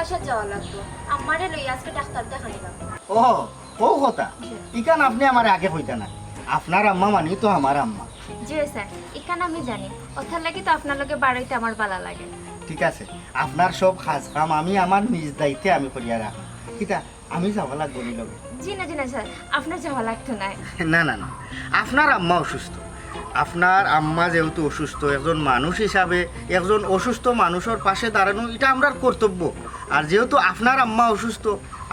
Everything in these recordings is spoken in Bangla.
বাসায় যাওয়া লাগতো, আমারে লই আজকে ডাক্তার দেখানি লাগতো। ও ও কথা ইকান আপনি আমার আগে কইতা না, আপনার আম্মা মানি তো আমার আম্মা। জি স্যার, এখানে আমি জানি, ওথার লাগি তো আপনার লগে বাড়াইতে আমার ভালো লাগে। ঠিক আছে, আপনার সব কাজ কাম আমি আমার নিজ দায়িত্বে আমি করিয়া রাখি। কিতা আমি যাওয়া লাগবো নি লগে? জি না স্যার, আপনার যাওয়া লাগতো না। না না না, আপনার আম্মা অসুস্থ। আপনার আম্মা যেহেতু অসুস্থ, একজন মানুষ হিসাবে একজন অসুস্থ মানুষের পাশে দাঁড়ানো এটা আমার কর্তব্য। আর যেহেতু আপনার আম্মা অসুস্থ,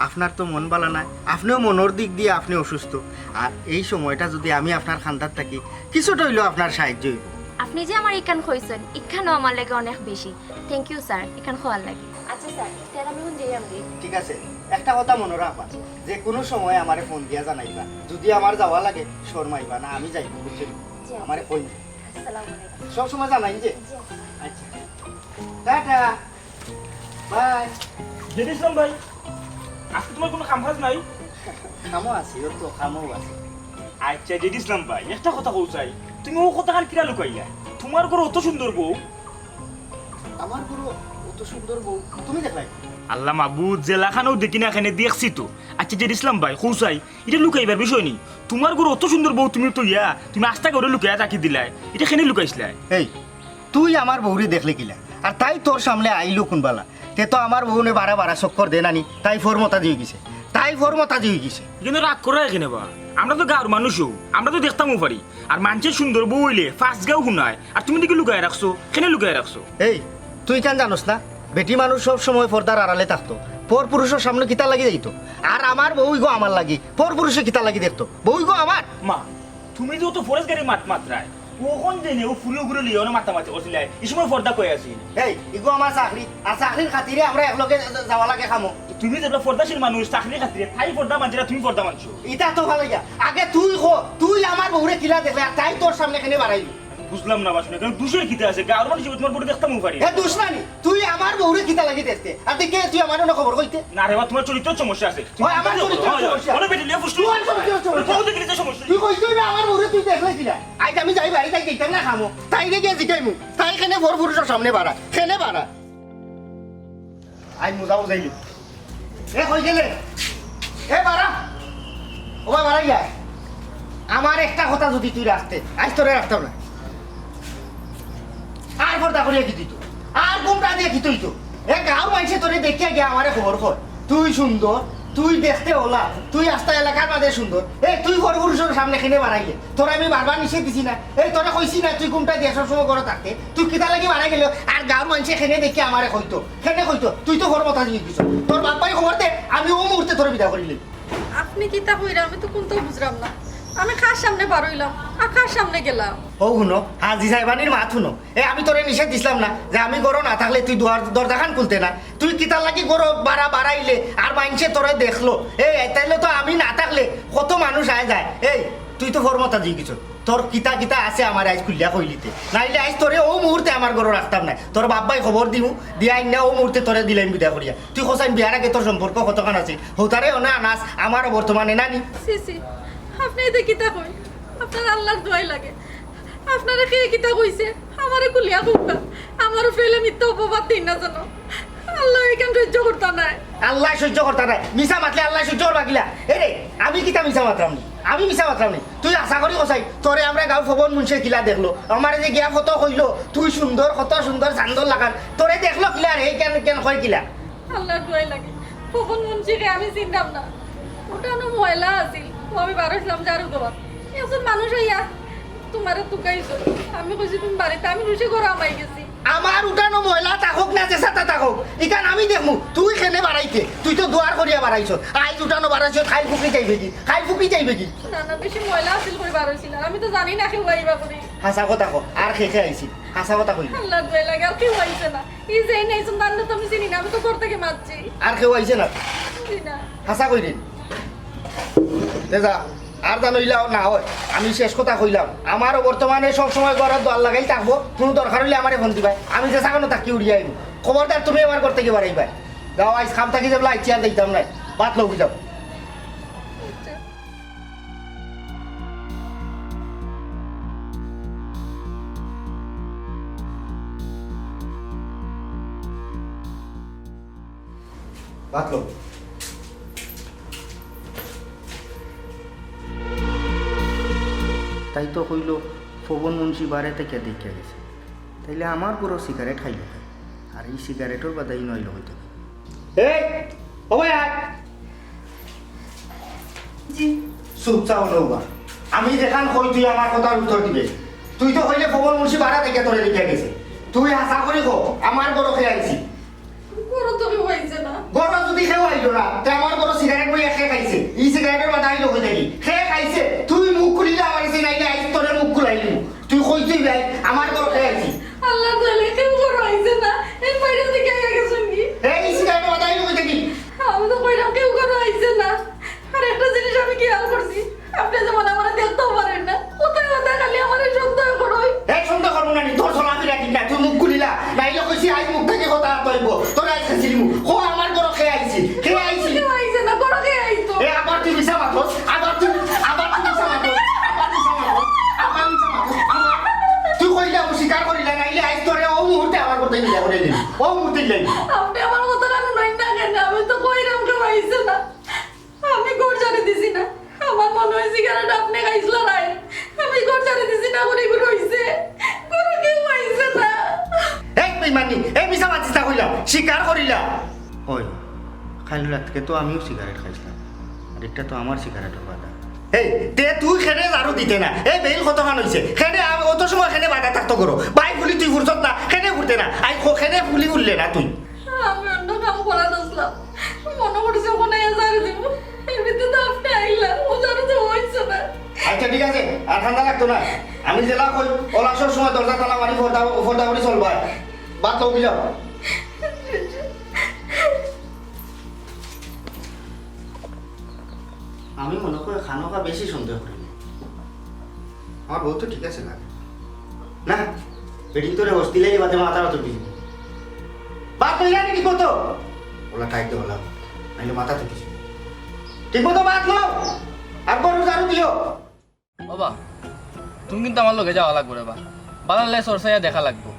আপনার তো মন ভালো নাই, আপনিও মনের দিক দিয়ে আপনি অসুস্থ। আর এই সময়টা যদি আমি আপনার খান্দার থাকি, কিছুটা হইলেও আপনার সাহায্য হইব। আপনি যে আমার ইকান খইছেন, ইখানও আমার লাগে অনেক বেশি। থ্যাংক ইউ স্যার, ইখান খোয়ার লাগে। আচ্ছা স্যার, তাহলে আমি যাই আমি। ঠিক আছে, একটা কথা মনে রাখবা, যে কোনো সময় আমারে ফোন দিয়া জানাইবা, যদি আমার যাওয়া লাগে শর্মাইবা না, আমি যাইব, বুঝছেন? আমারে ফোন আসসালামু আলাইকুম। সব সময় জানাই যে। জি। আচ্ছা, টাটা, বাই। জেডিসলাম ভাই, আজকে তোমার কোনো কাম কাজ নাই? খামো আছি, ওর তো খামো আছে। আচ্ছা জেডিসলাম ভাই, একটা কথা কৌ চাই, তুমি ও কথা কিরা লুকাইলা? তোমার ঘর অত সুন্দর বউ। আমার গুরু অত সুন্দর বউ তুমি দেখলাই? আল্লাহ মাবুদ, জেলাখানেও দেখি না, এখানে দেখছি তো। আচ্ছা জেডিসলাম ভাই, কৌ চাই, এটা লুকাইবার বিষয় নি। তোমার ঘর অত সুন্দর বউ, তুমি তো ইয়া, তুমি আস্তা করে লুকাইয়া রাখি দিলাই, এটা কেন লুকাইছিলা? এই তুই আমার বউরে দেখলে কিলা, আর তাই তোর সামনে আইলো কোনবালা, তে তো আমার বউনে বারা বারা চক্কর দে নানি, তাই ফরমতা দিয়ে গেছে, তাই ফরমতা দিয়ে গেছে। কিন্তু রাগ করা এখানে বা, আমরা তো গাঁর মানুষও, আমরা তো দেখতামও পারি। আর মানুষের সুন্দর বউ হইলে ফার্স্ট গাও শুনায়, আর তুমি দেখি লুকাই রাখছো, কেন লুকাই রাখছো? এই তুই কেন জানোস না, বেটি মানুষ সব সময় পর্দার আড়ালে থাকতো, পর পুরুষের সামনে কিতা লাগি যাইতো। আর আমার বউই গো আমার লাগি পর পুরুষে কিতা লাগি দেখতো, বউই গো আমার। মা, তুমি যে তো ফরেস্ট গাড়ি মাত্রায় ওখন জেনে ও ফুলে ঘুরে লিও না মাতামাতি করছিলে, এই সময় পর্দা কই আছি। এই ইগো আমার চাকরি, আর চাকরির খাতিরে আমরা একলগে যাওয়া লাগে খামো। তুমি যেটা পর্দাশীল মানুষ, চাকরির খাতিরে তাই পর্দা মানছিলা, তুমি পর্দা মানছো। ইটা তো ভালো গিয়া, আগে তুই কো, তুই আমার বউরে কিলা দেখলে, আর তাই তোর সামনে এখানে বাড়াইলি। বুঝলাম না বাসনে, কারণ দুষের খিতে আছে, গাঁর মানুষ তোমার বড় দেখতামও পারি। এ দুশ্মনী, তুই আমার বউরে কিতা লাগি দেখতে, আর দেখে তুই আমার না খবর কইতে। না রে বা, তোমার চরিত্রের সমস্যা আছে। হয়, আমার চরিত্রের সমস্যা। মনে বেটি লিয়ে ফুসলু। তোমার চরিত্রের সমস্যা। বউ দেখলে যে সমস্যা। তুই কইছিস না আমার বউরে তুই দেখলে কিলা, আজ আমি যাই বাড়ি তাই দেখতাম না খামো, তাই রেগে জিগাইমু, তাই এখানে বড় পুরুষের সামনে বাড়া, খেনে বাড়া। আই মুজাও যাইলি, এ কই গেলে, এ বাড়া, ও বাড়াই যায়। আমার একটা কথা যদি তুই রাখতে, আজ তোরে রাখতাম না। আর পর্দা করিয়া কি দিত, আর গুমটা দিয়ে কি তুই তো এ গাঁও মাইছে তোরে দেখিয়া গিয়া আমারে খবর কর, তুই সুন্দর, তুই দেখতে ওলা, তুই আস্তা এলাকার মাঝে সুন্দর। এই তুই বড় পুরুষের সামনে খেনে বাড়াইলে, তোর আমি বারবার নিষেধ দিছি না, এই তোরা কইছি না তুই গুমটা দিয়ে সবসময় ঘরে থাকতে, তুই কিতা লাগি বাড়াই গেল। আর গাঁওর মানুষে খেনে দেখি আমারে কইতো, খেনে কইতো তুই তো ঘর কথা দিয়ে দিছ, তোর বাপ্পাই খবর দে, আমি ও মুহূর্তে তোর বিদা করিলি। আপনি কি তা কইরা, আমি তো কোনটাও বুঝলাম না। আমি খার সামনে বার হইলাম আর খার সামনে গেলাম। ও শুনো, হাজি সাহেবানির মাত শুনো, এ আমি তোরে নিষেধ দিছিলাম না যে আমি গরো না থাকলে তুই দরজাখান খুলতে না, তুই কিতার লাগি গরো বাড়াইলে আর মাইনসে তোরে দেখলো, এই তাইলে তো আমি না থাকলে কত মানুষ আয় যায়। এই তুই তো ফরমতা দিয়ে গেছ, তোর কিতা কিতা আছে আমার আজ খুলিয়া কইলিতে, নাইলে আজ তোরে ও মুহূর্তে আমার গরো রাখতাম না, তোর বাপ্পাই খবর দিমু, দিয়া না ও মুহূর্তে তোরে দিলাম বিদা করিয়া। তুই কোসাইন বিয়ার আগে তোর সম্পর্ক কতক্ষণ আছে, হোতারে না আনাস আমারও বর্তমানে নানি। সি সি, আপনি এতে কিতা কই, আপনার আল্লাহর দোয়াই লাগে। আপনারা কে কিতা কইছে, আমারে কুলিয়া কুকা, আমারও ফেলে মিথ্যা অপবাদ দিন না জানো। আল্লাহ এখান সহ্য করতা নাই। আল্লাহ সহ্য করতে নাই, মিশা মাতলে আল্লাহ সহ্য করবা গিলা। এই রে আমি কিতা মিশা মাত্রাম নি, আমি মিশা মাত্রাম নি, তুই আশা করি কসাই তোরে আমরা গাঁও খবর মুনছে কিলা দেখলো, আমার যে গিয়া কত কইলো তুই সুন্দর, কত সুন্দর চান্দর লাগান, তোরে দেখলো কিলা রে, কেন কেন কয় কিলা। আল্লাহর দোয়াই লাগে, কখন মুন্সিকে আমি চিনতাম না, ওটানো ময়লা আছিল, ও আমি বার হইলাম যার উদ্যোগ একজন মানুষ হইয়া তোমারে তুকাইছো। আমি কইছি তুমি বাড়িতে, আমি রুচি করে আমাই গেছি। আমার উঠানো ময়লা থাকুক না চেষ্টা থাকুক, ইকান আমি দেখমু তুই খেনে বাড়াইতে, তুই তো দুয়ার করিয়া বাড়াইছ, আইজ উঠানো বাড়াইছ, খাইল ফুকি যাইবে কি, খাইল ফুকি যাইবে কি। না না, বেশি ময়লা আছিল করে বার হইছিল, আমি তো জানি না কেউ আইবা করি। হাসা কথা কো, আর খেয়ে আইছি, হাসা কথা কই, আল্লাহর দোয়াই লাগে, আর কেউ আইছে না। এই যে এই নাইছুন দান্ন তো আমি চিনি না, আমি তো ঘর থেকে মারছি। আর কেউ আইছে না, চিনি না। হাসা কই রে যা, আর জানইলাও না হয়, আমি শেষ কথা কইলাম, আমারও বর্তমানে সব সময় ঘরের দোয়ার লাগাই থাকবো, কোনো দরকার হইলে আমারে ফোন দিবাই, আমি যে সাকানো থাকি উড়িয়ে আইব, খবরদার তুমি আমার ঘর থেকে বাড়াইবাই। যাও আইস খাম থাকি যাবলা, আইছি আর দেখতাম নাই, বাত লোক যাও। বাতলো তাই তো কইল পবন মুন্সি বারে থেকে দেখে গেছে, তাইলে আমার বড় সিগারেট খাইল আর এই সিগারেটের বাদাই নইল হইতো। এই ও ভাই আয় জি চুপচাপ নৌবা, আমি দেখান কই তুই আমার কথার উত্তর দিবে। তুই তো কইলে পবন মুন্সি বারে থেকে তোরে দেখে গেছে, তুই আশা করি কো আমার বড় খেয়ে আইছি। গরু তুমি হয়েছে না বড় যদি খেয়ে আইলো না তে আমার বড় সিগারেট বই খেয়ে খাইছে, এই সিগারেটের বাদাই লোক হয়ে থাকি খেয়ে খাইছে। তুই মুখ খুলিলে আমার সিনাইলে আইস তোরে মুখ খুলাইলি, তুই কই তুই ভাই আমার বড় খেয়ে আইছি। আল্লাহ তাআলা কেউ গরু হয়েছে না এর বাইরে থেকে আগে গেছেন কি এই সিগারেটের বাদাই লোক হয়ে থাকি। আমি তো কইলাম কেউ গরু হয়েছে না। আর একটা জিনিস আমি খেয়াল করছি, আপনি যেমন আমার দেখতেও পারেন না, কোথায় কোথায় খালি আমার সন্দেহ করোই। এই সন্দেহ করবো না তোর সলামি রাখি না, তুই মুখ খুলিলা নাইলে কইছি আই মুখ থেকে কথা কইব তোর আইছে সিলিমু ও আমার বড় খেয়ে আইছি খেয়ে আইছি। কেউ হয়েছে না, গরু খেয়ে আইতো। এ আবার তুই মিছা মাতস, আবার তুই মিছা মাতস, আবার মিছা মাতস, আবার মিছা মাতস, আবার তুই কইলা স্বীকার করিলা নাইলে আইস তোরে ও মুহূর্তে আমার কথা নিলা করে দিবি, ও মুহূর্তে দিবি। আপনি আমার কথা কেন নাই না কেন? আমি তো কইরাম কেউ হয়েছে না, আমি গড় জানি দিছি না। আমার মনে হয় সিগারেট আপনি খাইছিল রাই, আমি গড় জানি দিছি না করে গরু হয়েছে, গরু কেউ হয়েছে না। এই বেঈমানি, এই মিছা মাতিস না কইলা স্বীকার করিলা। ওই খাইল রাতকে তো আমিও সিগারেট খাইছিলাম, আর একটা তো আমার সিগারেটের বাধা। এই তে তুই খেনে জারু দিতে না, এই বেল কতখান হইছে খেনে অত সময় খেনে বাধা থাকতো করো বাই ফুলি তুই ফুরছত না খেনে ফুরতে না আই খেনে ফুলি উঠলে না তুই। আমি অন্য কাম করা দোসলাম, মনে করছি ওখানে জারি দিব, এমনিতে তো আপনি আইলা ও জারি তো হয়েছে না। আচ্ছা ঠিক আছে, আর ঠান্ডা লাগতো না, আমি জেলা কই ওলাসর সময় দরজা তালা মারি ফর্দা করে চলবা বাদ লোক যাও। আমি মনে করি খানোকা বেশি সন্দেহ করি আমার বউ তো ঠিক আছে লাগে না বেডিং তোরে হস্তি লেগে বাদে মাথা তো দিবি বাদ তো জানি ঠিক মতো ওলা টাইট দেওয়া নাইলে মাথা তো কিছু ঠিক মতো বাদ লো আর বড় জারু দিও। বাবা তুমি কিন্তু আমার লগে যাওয়া লাগবে রে বা, বানালে সরসাইয়া দেখা লাগবো,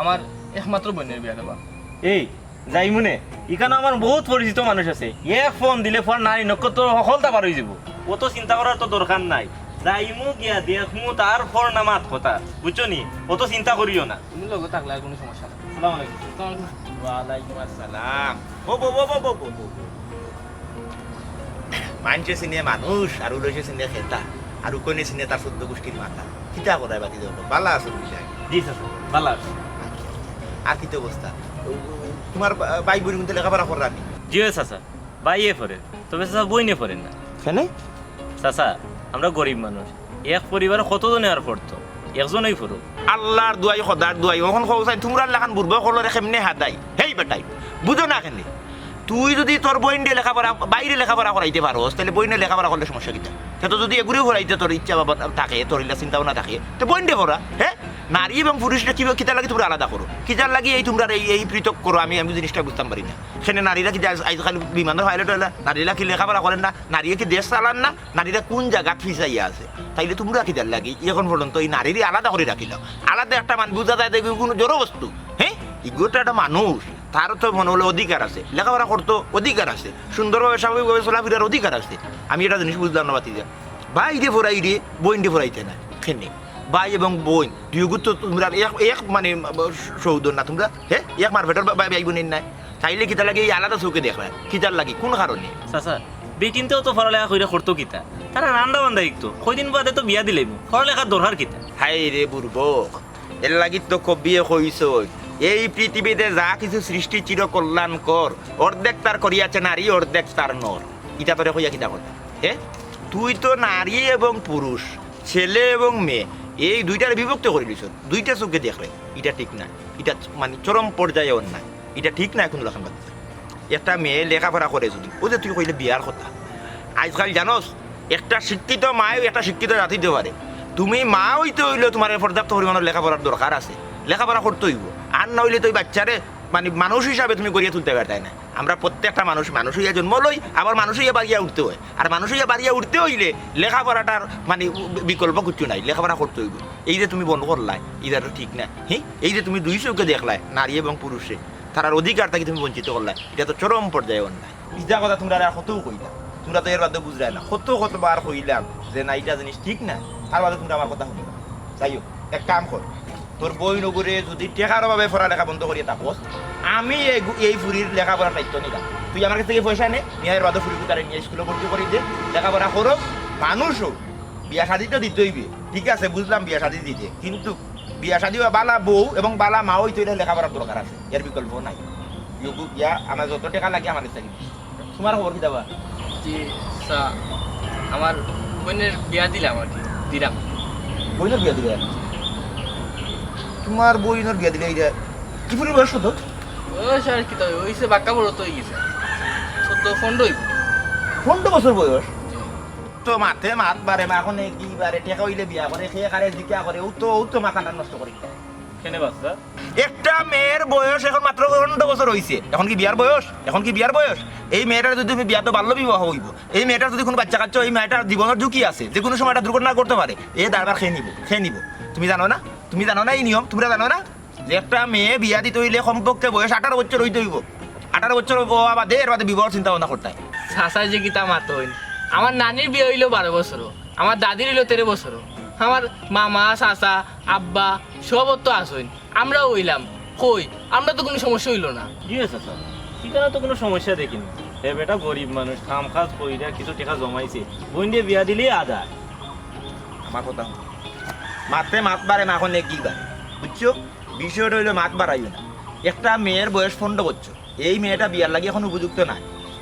আমার একমাত্র বোনের বিয়া রে বা। এই যাই মনে এখানে আমার বহুত পরিচিত মানুষ আছে, এক ফোন দিলে ফোন নারী নক্ষত্র সফলতা পার হয়ে যাব, অত চিন্তা করার তো দরকার নাই। যাইমু গিয়া দেখমু তার ফোর নামাত কথা বুঝছো নি, অত চিন্তা করিও না। তুমি লগে থাকলে আর কোনো সমস্যা নেই। আসসালামু আলাইকুম। তোমার ওয়ালাইকুম আসসালাম। ও বো বো বো বো বো মানুষে চিনে মানুষ আর উলসে চিনে খেতা আর উকনে চিনে তার চোদ্দ গোষ্ঠীর মাথা কিতা করায় বাকি দেব বালা আছে বুঝাই জি স্যার বালা আছে। আর কি তো অবস্থা তোমার ভাই বোন কিন্তু লেখাপড়া করানি? জি চাচা বাইয়ে পড়ে, তবে চাচা বই নিয়ে পড়েন না। কেন চাচা আমরা গরিব মানুষ, এক পরিবারে কতজনে আর পড়তো, একজনই পড়ো। আল্লাহর দুয়াই সদার দুয়াই ওখান খোঁজাই তোমরা লেখান বুড়বো কলরে কেমনে হাদাই হেই বেটাই বুঝো না কেন? তুই যদি তোর বইন দিয়ে লেখাপড়া বাইরে লেখাপড়া করাইতে পারো তাহলে বইনে লেখাপড়া করলে সমস্যা কিটা? তো যদি এগুলো করাইতে তোর ইচ্ছা বাবা থাকে তোর চিন্তা ভাবনা থাকে তো বইন দিয়ে পড়া। হ্যাঁ নারী এবং পুরুষরা কি কিতার লাগে তোমরা আলাদা করো, কিতার লাগে এই তোমরা এই পৃথক করো, আমি জিনিসটা বুঝতাম পারি না। সেখানে নারীরা কি আজকাল বিমানের পাইলট হলে নারীরা কি লেখাপড়া করেন না, নারীরা কি দেশ চালান না, নারীরা কোন জায়গা ফিসাইয়া আছে, তাইলে তোমরা কিতার লাগে এখন পর্যন্ত এই নারীরই আলাদা করে রাখিল। আলাদা একটা মান বুঝা যায় দেখবে কোনো জড়ো বস্তু। হ্যাঁ ইগোটা একটা মানুষ, তারও তো মনে হলে অধিকার আছে, লেখাপড়া করতো অধিকার আছে, সুন্দরভাবে স্বাভাবিকভাবে চলাফেরার অধিকার আছে। আমি এটা জিনিস বুঝলাম না বাতি যা ভাই রে ফোরাই রে বইন রে ফোরাইতে না খেনে ভাই এবং বোন দুইগুত তো তোমরা এক মানে সৌদর না তোমরা। হ্যাঁ এক মারফেটের ভাই বোনের নাই, তাইলে কিতা লাগে এই আলাদা চৌকে দেখবা কিতার লাগে কোন কারণে? চাচা বেটিনতেও তো পড়ালেখা করে করতো কিতা, তারা রান্দা বান্ধা শিখতো, কয়দিন বাদে তো বিয়া দিলেই পড়ালেখার দরকার কিতা? হাই রে বুর্বক এর লাগি তো কবিয়ে কইস এই পৃথিবীতে যা কিছু সৃষ্টি চির কল্যাণকর, অর্ধেক তার করিয়াছে নারী অর্ধেক তার নর, ইটা তোরে কইয়া কিতা কথা? হ্যাঁ তুই তো নারী এবং পুরুষ ছেলে এবং মেয়ে এই দুইটার বিভক্ত করে দিছ, দুইটা চোখে দেখলে এটা ঠিক না, এটা মানে চরম পর্যায়ে অন্যায়, এটা ঠিক না। এখন রাখান বাচ্চা একটা মেয়ে লেখাপড়া করে যদি ও যে তুই কইলে বিয়ার কথা, আজকাল জানোস একটা শিক্ষিত মাও একটা শিক্ষিত জাতি দিতে পারে। তুমি মা হইতে হইলেও তোমার পর্যাপ্ত পরিমাণের লেখাপড়ার দরকার আছে, লেখাপড়া করতে হইব, আর না হইলে তো ওই বাচ্চারে মানে মানুষ হিসাবে তুমি গড়িয়ে তুলতে পারতাই না। আমরা প্রত্যেকটা মানুষ হইয়া জন্ম লই, আবার মানুষ হইয়া বাড়িয়া উঠতে হয়, আর মানুষ হইয়া বাড়িয়া উঠতে হইলে লেখাপড়াটার মানে বিকল্প কিছু নাই, লেখাপড়া করতে হইব। এই যে তুমি বন্ধ করলাই এটা ঠিক না। হ্যাঁ এই যে তুমি দুই চোখে দেখলাই নারী এবং পুরুষে, তারার অধিকার থেকে তুমি বঞ্চিত করলা, এটা তো চরম পর্যায়ে অন্যায়। ইজা কথা তোমরা আর কতও কইলা, তোমরা তো এর বাদে বুঝলাই না, কতবার কইলাম যে না এটা জিনিস ঠিক না, তার বাদে তোমরা আমার কথা শুনবে না। যাই হোক, এক কাম কর, তোর বই নগরে যদি টেকার অভাবে পড়ালেখা বন্ধ করিয়ে থাকস, আমি এই ফুরির লেখাপড়ার দায়িত্ব নিলাম। তুই আমার কাছ থেকে পয়সা নে, নিয়ে এর বাদে ফুরিকে তারা নিয়ে স্কুলে ভর্তি করে দে, লেখাপড়া করো। মানুষ হোক, বিয়া শাদি তো দিতে হইবে, ঠিক আছে বুঝলাম বিয়া শাদি দিতে, কিন্তু বিয়া শাদি বালা বউ এবং বালা মা হইতে হইলে লেখাপড়ার দরকার আছে, এর বিকল্প নাই। ইয়া আমার যত টাকা লাগে আমার কাছে দিবি। তোমার খবর কি দেবা? জি স্যার, আমার বোনের বিয়া দিলাম আর কি, দিলাম। বইনের বিয়া দিলে? তোমার বইনের বিয়া দিলে এইটা কি ফুরির বয়স কত? ওই স্যার কি তো ওইসে বাক্কা বড় তো হয়ে গেছে, 14-15 হইব। 15 বছর বয়স? তো মাথে মাত বারে মা এখন কি বারে টেকা হইলে বিয়া করে, খেয়ে কারে জিকা করে, ও তো মাথাটা নষ্ট করি। কেনে বাচ্চা? একটা মেয়ের বয়স এখন মাত্র 15 বছর হইছে, এখন কি বিয়ার বয়স? এখন কি বিয়ার বয়স? এই মেয়েটার যদি তুমি বিয়া তো বাল্য বিবাহ হইব, এই মেয়েটার যদি কোনো বাচ্চা কাচ্চা, এই মেয়েটার জীবনের ঝুঁকি আছে, যে কোনো সময় একটা দুর্ঘটনা করতে পারে, এ দাঁড়াবার খেয়ে নিব। তুমি জানো না? তুমি জানো না এই নিয়ম? তোমরা জানো না যে একটা মেয়ে বিয়া দিতে হইলে কমপক্ষে বয়স 18 বছর হইতে হইব। 18 বছর বাদে এর বাদে বিবাহ চিন্তা ভাবনা করতে হয়। চাচা যে গীতা মাত হইল, আমার নানির বিয়ে হইলো 12 বছর, আমার দাদির হইলো 13 বছর, আমার মামা চাচা আব্বা সব তো আসইন, আমরাও হইলাম, কই আমরা তো কোনো সমস্যা হইল না। কি হয়েছে স্যার? এখানে তো কোনো সমস্যা দেখিনি। এ বেটা গরিব মানুষ, কাম কাজ কইরা কিছু টাকা জমাইছে, বোন দিয়ে বিয়া দিলেই আদা। আমার কথা শোনো। মাতে মাত বাড়ে মা এখন কি বাড়ে, বুঝছো? বিষয়টা হইলো মাত বাড়াইও না। একটা মেয়ের বয়স 15 বছর, এই মেয়েটা বিয়ার লাগে এখন উপযুক্ত না।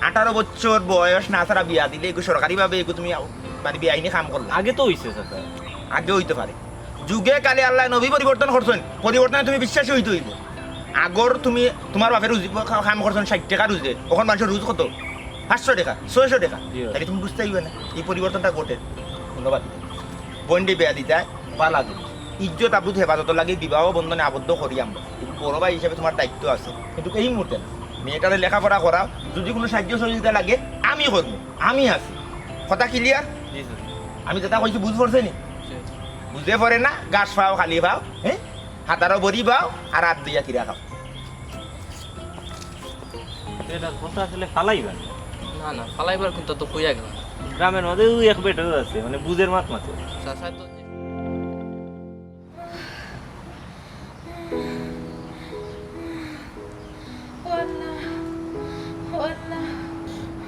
18 বছর বয়স না ছাড়া বিয়া দিলে এগুলো সরকারিভাবে এগুলো তুমি মানে বেআইনি কাম করলে আগে তো হইছে স্যার। আগে হইতে পারে। যুগে কালে আল্লাহ নবী পরিবর্তন করছেন, পরিবর্তনে তুমি বিশ্বাসী হইতে হইব। আগর তুমি তোমার বাপের রুজি কাম করছেন 60 টাকা রুজে, ওখান মানুষের রুজ কত? 500 টাকা, 600 টাকা। তাহলে তুমি বুঝতে হইবে না এই পরিবর্তনটা ঘটে। ধন্যবাদ। বন্ডে বেয়া দিতে ভালো লাগে, ইজ্জত আবরুত হেফাজত লাগে, বিবাহ বন্ধনে আবদ্ধ করি আমরা, বড় ভাই হিসেবে তোমার দায়িত্ব আছে। কিন্তু এই মুহূর্তে না, মেয়েটারে লেখাপড়া করা, যদি কোনো সাহায্য সহযোগিতা লাগে আমি করবো, আমি আছি। কথা ক্লিয়ার? জি স্যার। আমি যেটা কইছি বুঝ পড়ছে নি? বুঝতে পারে না, গাছ পাও খালি পাও, হ্যাঁ হাতারও বড়ি পাও আর হাত দিয়া কিরা খাও। এটা কথা আসলে ফালাইবা না না, ফালাইবার কিন্তু তো হইয়া গেল। গ্রামের মধ্যে ওই এক বেটা আছে, মানে বুঝের মাত মাতে। চাচা তো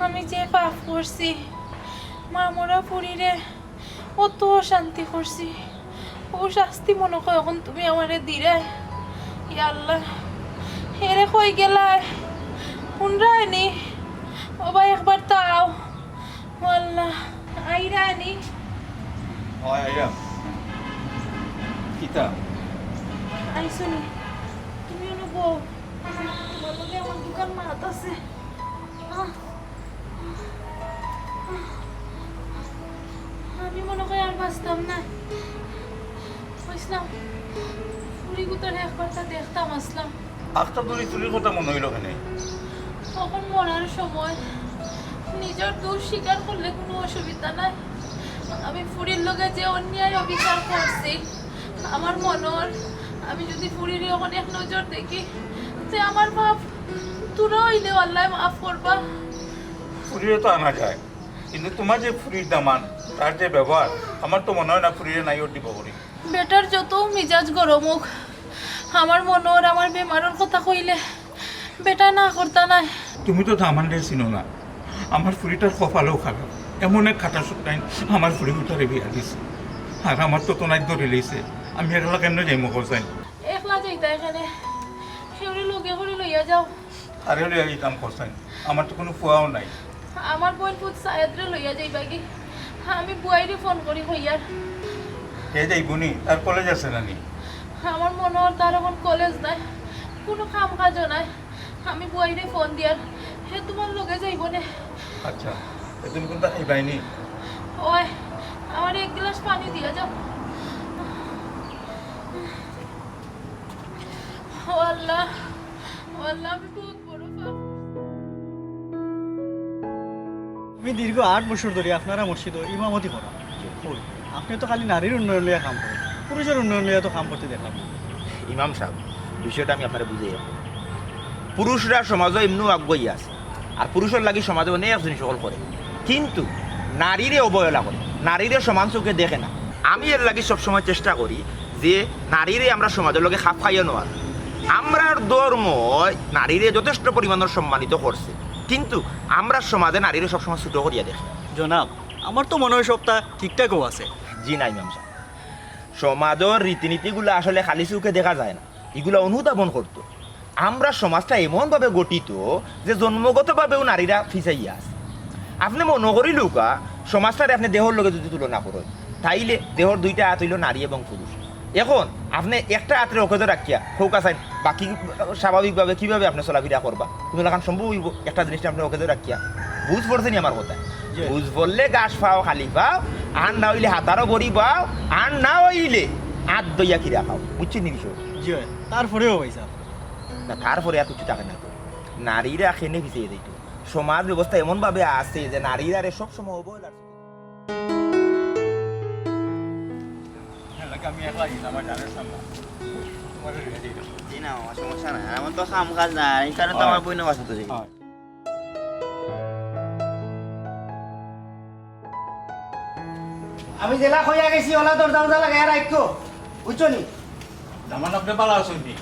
আমি যে পাপ করছি, মামরা পুরীরে অত শান্তি করছি, ও শাস্তি মনে হয় এখন তুমি আমারে দিলে। ইয়া আল্লাহ, হেরে কই গেলাই শুনরানি বাবা, একবার তাও আল্লাহ আইরানি। আইসুনি তুমি অনুভব, তোমার লগে আমার দোকান মাত আছে। আমি মনে করি আর বাঁচতাম না, বুঝলাম পুরী গুতার একবারটা দেখতাম আসলাম। আখটা দড়ি তুলির কথা মনে হইল কেন? তখন মরার সময় নিজের দোষ স্বীকার করলে কোনো অসুবিধা নাই। আমি ফুরির লগে যে অন্যায় অবিচার করছি আমার মনর, আমি যদি ফুরির এখন এক নজর দেখি তে আমার বাপ তোরা হইলে আল্লাহ মাফ করবা। ফুরিয়ে তো আনা যায়, কিন্তু তোমার যে ফুরির দামান, তার যে ব্যবহার, আমার তো মনে হয় না ফুরিয়ে নাই ওর দিব করি। বেটার যত মিজাজ গরম হোক, আমার মনর আমার বেমারের কথা কইলে বেটা না করতা নাই। তুমি তো দামান রে চিনো না, আমার ফুরিটার কপালেও খারাপ, এমন এক খাটা শুকাইন আমার ফুরি উঠারে বিয়া দিছে, আর আমার তো তোনাই ধরে লইছে। আমি একলা কেমনে যাই মুখ চাই? একলা যাইতা এখানে সেউরি লগে করে লইয়া যাও। আরে লইয়া এই কাম করছেন, আমার তো কোনো ফুয়াও নাই। আমার বোন পুত সায়াদরে লইয়া যাইবা কি, আমি বুয়াইরে ফোন করি হইয়ার। কে যাইবনি, তার কলেজ আছে নানি? আমার মনে হয় তার এখন কলেজ নাই, কোনো কাম কাজও নাই। আমি বুয়াইরে ফোন দিয়ার, হে তোমার লগে যাইব নে। আচ্ছা, তুমি কোনটা খাইবাইনি? ওই আমার এক গ্লাস পানি দিয়া যাও। ও আল্লাহ, ও আল্লাহ, আমি বহুত বড় পাপ। আমি দীর্ঘ 8 বছর ধরে আপনারা মসজিদ ইমামতি করা, আপনি তো খালি নারীর উন্নয়ন লিয়া কাম করেন, পুরুষের উন্নয়ন লিয়া তো কাম করতে দেখলাম। ইমাম সাহেব, বিষয়টা আমি আপনারা বুঝে পুরুষরা সমাজও এমনিও আগুয়াই আছে আর পুরুষের লাগি সমাজে অনেক জিনিস সকল করে কিন্তু নারীরে অবহেলা করে নারীরে সমান চোখে দেখে না আমি এর লাগি সবসময় চেষ্টা করি যে নারীরে আমরা সমাজের লগে খাপ খাইয়ে নেওয়ার আমরার ধর্ম নারীরে যথেষ্ট পরিমাণের সম্মানিত করছে কিন্তু আমরা সমাজে নারীরে সবসময় ছোট করিয়া দেখি জনাব আমার তো মনে হয় সবটা ঠিকঠাকও আছে। জি নাই ম্যাম সাহেব সমাজের রীতিনীতিগুলো আসলে খালি চোখে দেখা যায় না এগুলো অনুধাবন করতো আমরা সমাজটা এমনভাবে গঠিত যে জন্মগতভাবেও নারীরা ফিসাইয়া আছে আপনি মনে করি লুকা সমাজটারে আপনি দেহর লগে যদি তুলনা করেন তাইলে দেহর দুইটা হাত হইল নারী এবং পুরুষ এখন আপনি একটা হাতের অকেজে রাখিয়া খৌকা চাই বাকি স্বাভাবিকভাবে কীভাবে আপনি চলাফেরা করবা কোনো লাগান সম্ভব হইব একটা জিনিসটা আপনি অকেজে রাখিয়া বুঝ পড়ছেনি আমার কথা বুঝ পড়লে গাছ পাও খালি পাও আর না হইলে হাতারও বড়ি পাও আর না হইলে হাত দইয়া কিরা খাও বুঝছি নি বিষয় জি হয় তারপরেও ভাই সাহেব না তারপরে আর কিছু থাকে না তো নারীরা খেনে ভিজিয়ে দিত সমাজ ব্যবস্থা এমনভাবে আছে যে নারীরা সব সময় অবহেলা আমি একলা আমার জানের সামনে জি না আমার সমস্যা নাই আমার তো কাম কাজ নাই এই কারণে তো আমার বই নেওয়া আছে তো আমি জেলা হইয়া গেছি ওলা দরজা দরজা লাগাই রাখো বুঝছো নি আমার আপনি ভালো আছেন নি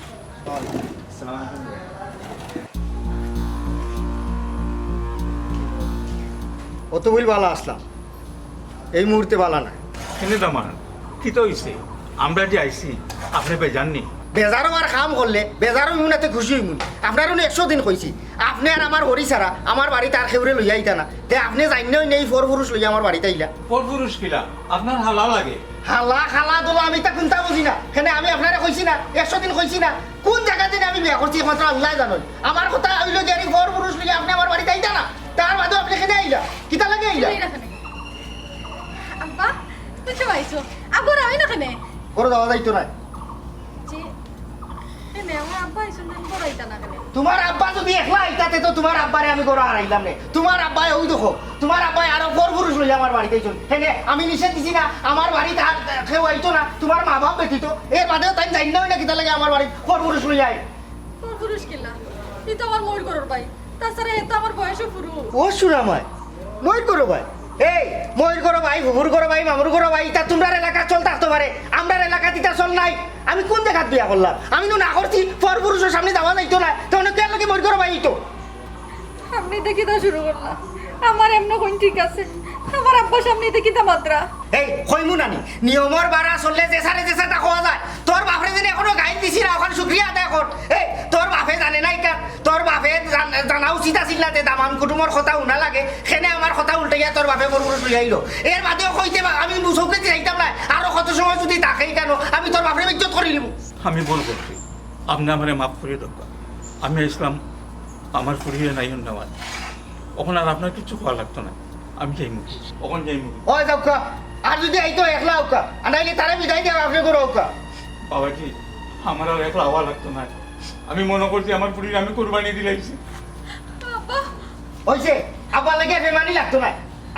অত বইল ভালো আসলাম এই মুহূর্তে ভালো না কেনে দামান কি তো হইছে আমরা যে আইছি আপনি ভাই জাননি বেজারও আর কাম করলে বেজারও ইমুনাতে খুশি হইমুন আপনারও 100 দিন কইছি আপনি আর আমার হরি ছাড়া আমার বাড়িতে আর খেউরে লইয়া আইতা না তে আপনি জানেই নেই ফর পুরুষ লইয়া আমার বাড়িতে আইলা পর পুরুষ কিলা আপনার হালা লাগে হালা খালা দোলা আমি তা কোনটা বুঝি না কেন আমি আপনারে কইছি না 100 দিন কইছি না কোন জায়গাতে আমি বিয়া করছি একমাত্র আল্লাহ জানেন আমার কথা হইলো যে আমি ফর পুরুষ লইয়া আপনি আমার বাড়িতে আইতা না তার বাদে আপনি কেন আইলা কিতা লাগে আইলা আব্বা তুই তো আইছো আব্বা আমি না কেনে করে দেওয়া যাইতো না যে কেনে আমার আব্বা আইছো না বড়াইতা না কেনে তোমার আব্বা যদি একলা আইতাতে তো তোমার আব্বারে আমি গড়া হারাইলাম নে তোমার আব্বাই ওই দেখো তোমার আব্বাই আরো ফর পুরুষ লইয়া আমার বাড়িতে আইছো হেনে আমি নিষেধ দিছি না আমার বাড়িতে আর কেউ আইতো না তোমার মা বাপ ব্যতীত এর বাদেও তাই জানি না কিতা লাগে আমার বাড়ি ফর পুরুষ লইয়া আই তোর পুরুষ কিলা তুই তো আমার মোর করর ভাই তাছাড়া এ তো আমার বয়সও পুরু ও সুরামায় ময়ূর করো ভাই এই ময়ূর করো ভাই হুবুর করো ভাই মামুর করো ভাই তা তোমরা এলাকা চল থাকতে পারে আমরা এলাকা দিতা চল নাই আমি কোন জায়গা বিয়া করলাম আমি তো না করছি ফর পুরুষের সামনে যাওয়া যাইতো না তখন কেন লাগে ময়ূর করো ভাই তো আপনি দেখি তা শুরু করলাম আমার এমন কোন ঠিক আছে আমার আব্বা সামনে দেখি তা মাত্রা এই কইমু নানি নিয়মর বাড়া চললে যে সারে যে সাটা খাওয়া যায় তোর বাপরে যেন এখনো গাইড দিছি না ওখানে শুক্রিয়া আদায় কর এই তোর বাপে জানে নাই কার তোর বাপে জানা উচিত আছিল না যে দামান কুটুমর কথা উনা লাগে সেনে আমার কথা উল্টাইয়া তোর বাপে বরবর লই আইলো এর বাদেও কইতে আমি মুসৌকে যাইতাম না আরো কত সময় যদি তাকেই কেন আমি তোর বাপরে ইজ্জত করি নিব আমি ভুল করছি আপনি আমারে মাফ করে দরকার আমি ইসলাম আমার ফুরিয়ে নাই নেওয়ার ওখানে আর আপনার কিছু খাওয়া লাগতো না আমি যাইমু ওখানে যাইমু ওই যাওকা আর যদি আইতো একলা ওকা আনাইলে তারে বিদায় দেওয়া আপনি করো ওকা বাবাজি আমার আর একলা হওয়া লাগতো না আমি মনে করছি আমার ফুরিয়ে আমি কোরবানি দিলাইছি আব্বা হইছে আব্বা লাগে বেমানি লাগতো না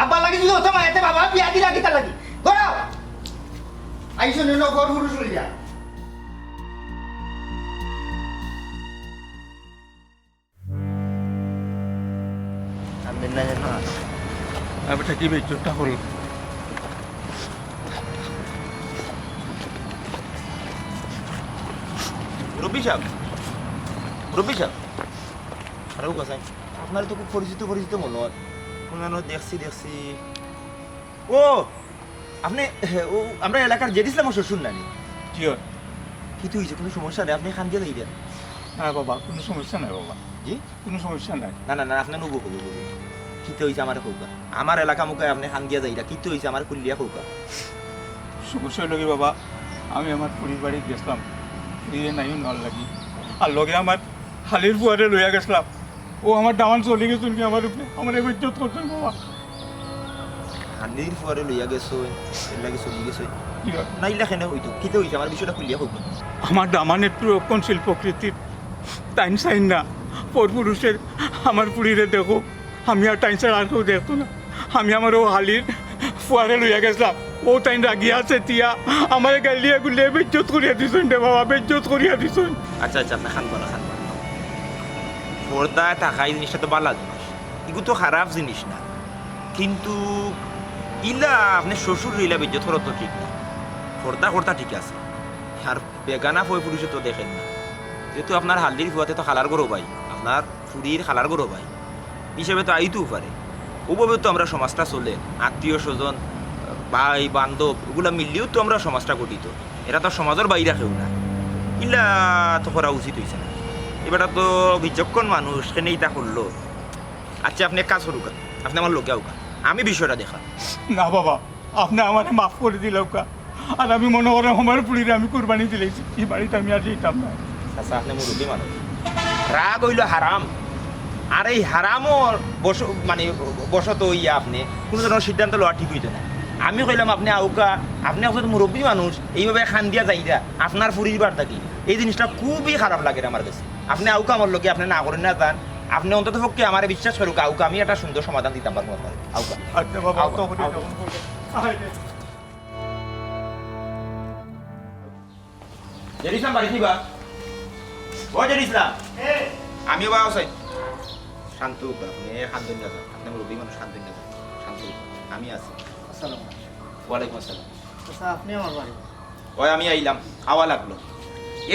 আব্বা লাগে যদি হতো মায়েতে বাবা বিয়া দিলা কিতা লাগি করো আইসো নিল ঘর পুরুষ লইয়া আমি না জানো ব্যাপারটা কি বেচটা হল রবি সাহেব আরে ও কাছে আপনার তো খুব পরিচিত মনে হয় কোনো দেখছি ও আপনি ও আমরা এলাকার যে দিছিলাম শ্বশুর নানি কি কিন্তু হয়েছে কোনো সমস্যা নেই আপনি খান দিয়ে দেই দেন না বাবা কোনো সমস্যা নাই বাবা জি কোনো সমস্যা নাই না আপনার নবু কিতে হয়েছে আমার কৌকা আমার এলাকা মুখে আপনি খান দিয়া যাইরা কিতে হয়েছে আমার কুলিয়া কৌকা সমস্যা লগে বাবা আমি আমার পরিবারে গেছিলাম দিয়ে নাই নল লাগি আর লগে আমার হালির বুয়ারে লইয়া গেছিলাম ও আমার ডাউন চলে গেছিল কি আমার উপরে আমার এবার ইজ্জত করতেন বাবা হানির পরে লইয়া গেছো এর লাগে চলি গেছে কি হয়? নাইলা কেন হইতো কিতে হয়েছে আমার বিষয়টা কুলিয়া কৌকা আমার দামান একটু রক্ষণশীল প্রকৃতির টাইম সাইন না পর পুরুষের আমার পুরীরে দেখো আমি আর টাইম সাইন আর কেউ দেখতো না আমি আমার ও হালির ফুয়ারে লইয়া গেছিলাম ও টাইম রাগিয়া আছে তিয়া আমার গালিয়া গুলিয়ে বেজ্জত করিয়া দিছেন রে বাবা বেজ্জত করিয়া দিছেন আচ্ছা আপনি খান পর্দায় থাকা এই জিনিসটা তো ভালো জিনিস, এগুলো তো খারাপ জিনিস না, কিন্তু ইলা আপনি শ্বশুর ইলা বিজ্জত করা তো ঠিক না। পর্দা কর্তা ঠিক আছে, আর বেগানা ফই পুরুষে তো দেখেন না, যেহেতু আপনার হালদির ফুয়াতে তো খালার গরো ভাই, আপনার ফুরির খালার গরো ভাই হিসেবে তো আইতেও পারে। ওভাবে তো আমরা সমাজটা চলে, আত্মীয় স্বজন ভাই বান্ধব ওগুলা মিললেও তো আমরা সমাজটা গঠিত, এরা তো সমাজের বাইরে কেউ না, ইলা তো করা উচিত হয়েছে না। এবারটা তো বিচক্ষণ মানুষ কেন ইটা করলো। আচ্ছা আপনি এক কাজ করুক, আপনি আমার লোকে আউকা, আমি বিষয়টা দেখা। না বাবা, আপনি আমার মাফ করে দিলেও কা, আর আমি মনে করেন আমার পুলিরে আমি কুরবানি দিলেছি, এই বাড়িতে আমি আর যেতাম না। আচ্ছা আপনি মুরব্বী মানুষ, রাগ হইল হারাম, আর এই হারামর মানে বসত ইয়া আপনি কোনো ধরনের সিদ্ধান্ত লওয়া ঠিক হইতো না। আমি কইলাম আপনি আউকা, আপনি আসলে মুরব্বী মানুষ, এইভাবে খান দিয়া যাইরা আপনার পরিবার থাকি, এই জিনিসটা খুবই খারাপ লাগে আমার কাছে। আপনি আউকা আমার লোকে আপনি না করেন না যান, আপনি অন্তত পক্ষে আমার বিশ্বাস করুক আউকা, আমি একটা সুন্দর সমাধান দিতাম পারবো আপনার আউকা। আচ্ছা বাবা, আউকা, তখন আউকা। জেরিসলাম বাড়ি দিবা, ও জেরিসলাম, আমিও বা আসাই। শান্ত হোক আপনি, শান্ত না যান, আপনি মুরব্বী মানুষ, শান্ত না যান, শান্ত হোক, আমি আছি। আসসালামু ওয়ালাইকুম আসসালাম। চাচা আপনি আমার বাড়ি? ওই আমি আইলাম, আওয়া লাগলো।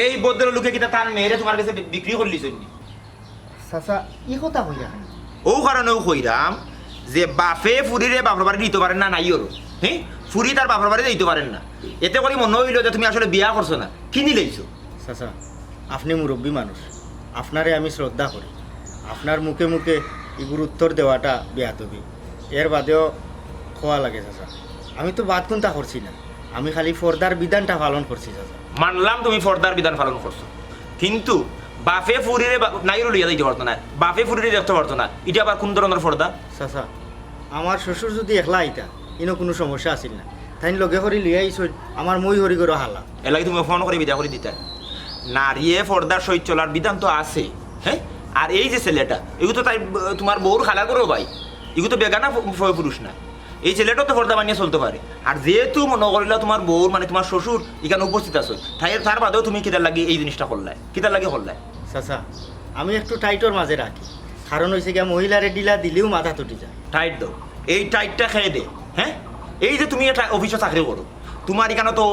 এই ভদ্রলোকে কিটা তার মেয়েরে তোমার কাছে বিক্রি করলি জন্য? চাচা ই কথা কইয়া ও কারণেও কইরাম যে বাপে ফুরিরে বাপর বাড়ি দিতে পারেন না, নাই ওর হ্যাঁ, ফুরি তার বাপর বাড়ি দিতে পারেন না, এতে করে মনে হইল যে তুমি আসলে বিয়া করছো না, কিনি লইছো। চাচা আপনি মুরব্বী মানুষ, আপনারে আমি শ্রদ্ধা করি, আপনার মুখে মুখে এগুর উত্তর দেওয়াটা বেয়াদবি, এর বাদেও খোয়া লাগে চাচা। আমি তো বাদ কোনটা করছি না, আমি খালি পর্দার বিধানটা পালন করছি চাচা। মানলাম তুমি পর্দার বিধান পালন করছো, কিন্তু বাপে ফুরিরে নাইরো লইয়া দিতে পারতো না, বাপে ফুরিরে দেখতে পারতো না, এটা আবার কোন ধরনের পর্দা? চাচা আমার শ্বশুর যদি একলা আইতা ইনো কোনো সমস্যা আছিল না, তাই লগে করে লিয়ে আইস আমার মই হরি করে হালা। এলাকি তুমি ফোন করে বিদা করে দিতে, নারীয়ে পর্দার সহিত চলার বিধান তো আছে, হ্যাঁ। আর এই যে ছেলেটা এগুলো তো তাই তোমার বউর খালা করো ভাই, এগুলো তো বেগানা পুরুষ না, এই ছেলেটাও তো পর্দা বানিয়ে চলতে পারে। আর যেহেতু মনে করিলা তোমার বউর মানে তোমার শ্বশুর এখানে উপস্থিত আছে, তার বাদেও তুমি কিতার লাগে এই জিনিসটা করলাই, কিতার লাগে করলাই? চাচা আমি একটু টাইটর মাঝে রাখি, কারণ হয়েছে গিয়া মহিলারে ডিলা দিলেও মাথা তুটি যায়। টাইট দাও, এই টাইটটা খেয়ে দে। হ্যাঁ, এই যে তুমি একটা অফিসে চাকরি করো, তোমার এখানে তো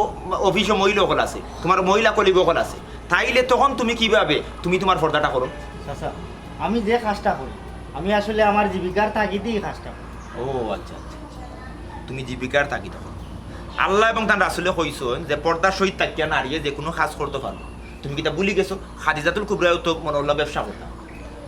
অফিসে মহিলা সকল আছে, তোমার মহিলা কলিগ সকল আছে, তাইলে তখন তুমি কিভাবে তুমি তোমার পর্দাটা করো? চাচা আমি যে কাজটা করি আমি আসলে আমার জীবিকার তাগিদেই কাজটা করি। ও আচ্ছা আচ্ছা, তুমি জীবিকার তাগিদ করো। আল্লাহ এবং তার রাসূলে কইছেন যে পর্দার সহিত তাকিয়া নারীয়ে যে কোনো কাজ করতে পারো। তুমি কিটা ভুলি গেছো, খাদিজাতুল কুবরাও তো মনে হলো ব্যবসা করতাম,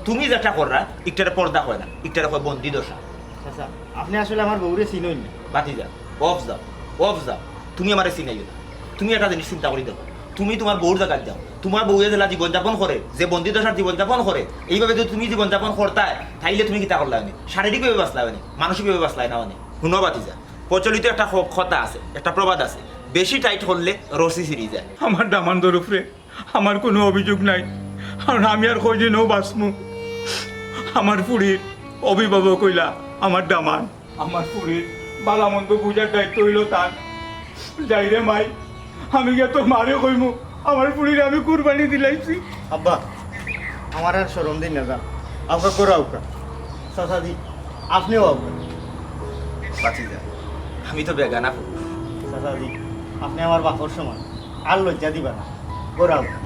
তুমি যেটা কররা একটারে পর্দা হয় না, একটারে হয় বন্দি দশা। চাচা আপনি আসলে আমার বউরে চিনই না। বাতি যাও, অফ যাও, অফ যাও, তুমি আমারে চিনাইও না। তুমি একটা জিনিস চিন্তা করে দেখো, তুমি তোমার বউর জায়গায় যাও, তোমার বউয়ে জেলা জীবনযাপন করে, যে বন্দি দশার জীবনযাপন করে, এইভাবে যদি তুমি জীবনযাপন করতায় তাইলে তুমি কিতা করলা হয়নি, শারীরিকভাবে বাঁচলা হয়নি, মানসিকভাবে বাঁচলাই না হয়নি। শুনো বাতি যা, প্রচলিত একটা কথা আছে, একটা প্রবাদ আছে, বেশি টাইট করলে রসি সিরি যায়। আমার দামানদের উপরে আমার কোনো অভিযোগ নাই, কারণ আমি আর কয়দিনও বাঁচমু। আমার পুরীর অভিভাবক হইলা আমার দামান, আমার পুরীর বালামন্দ পূজার দায়িত্ব হইল তার। যাই রে মাই, আমি গিয়ে তোর মারে কইমু আমার পুরীর আমি কুরবানি দিলাইছি। আব্বা আমার আর সরম দিন না যান, আপনার করে আউকা। চাচা দি আপনিও আউকা। বাতি যা, আমি তো বেগানা পুরুষ। চাচা দি আপনি আমার বাপর সমান, আর লজ্জা দিবা না, করে আউকা।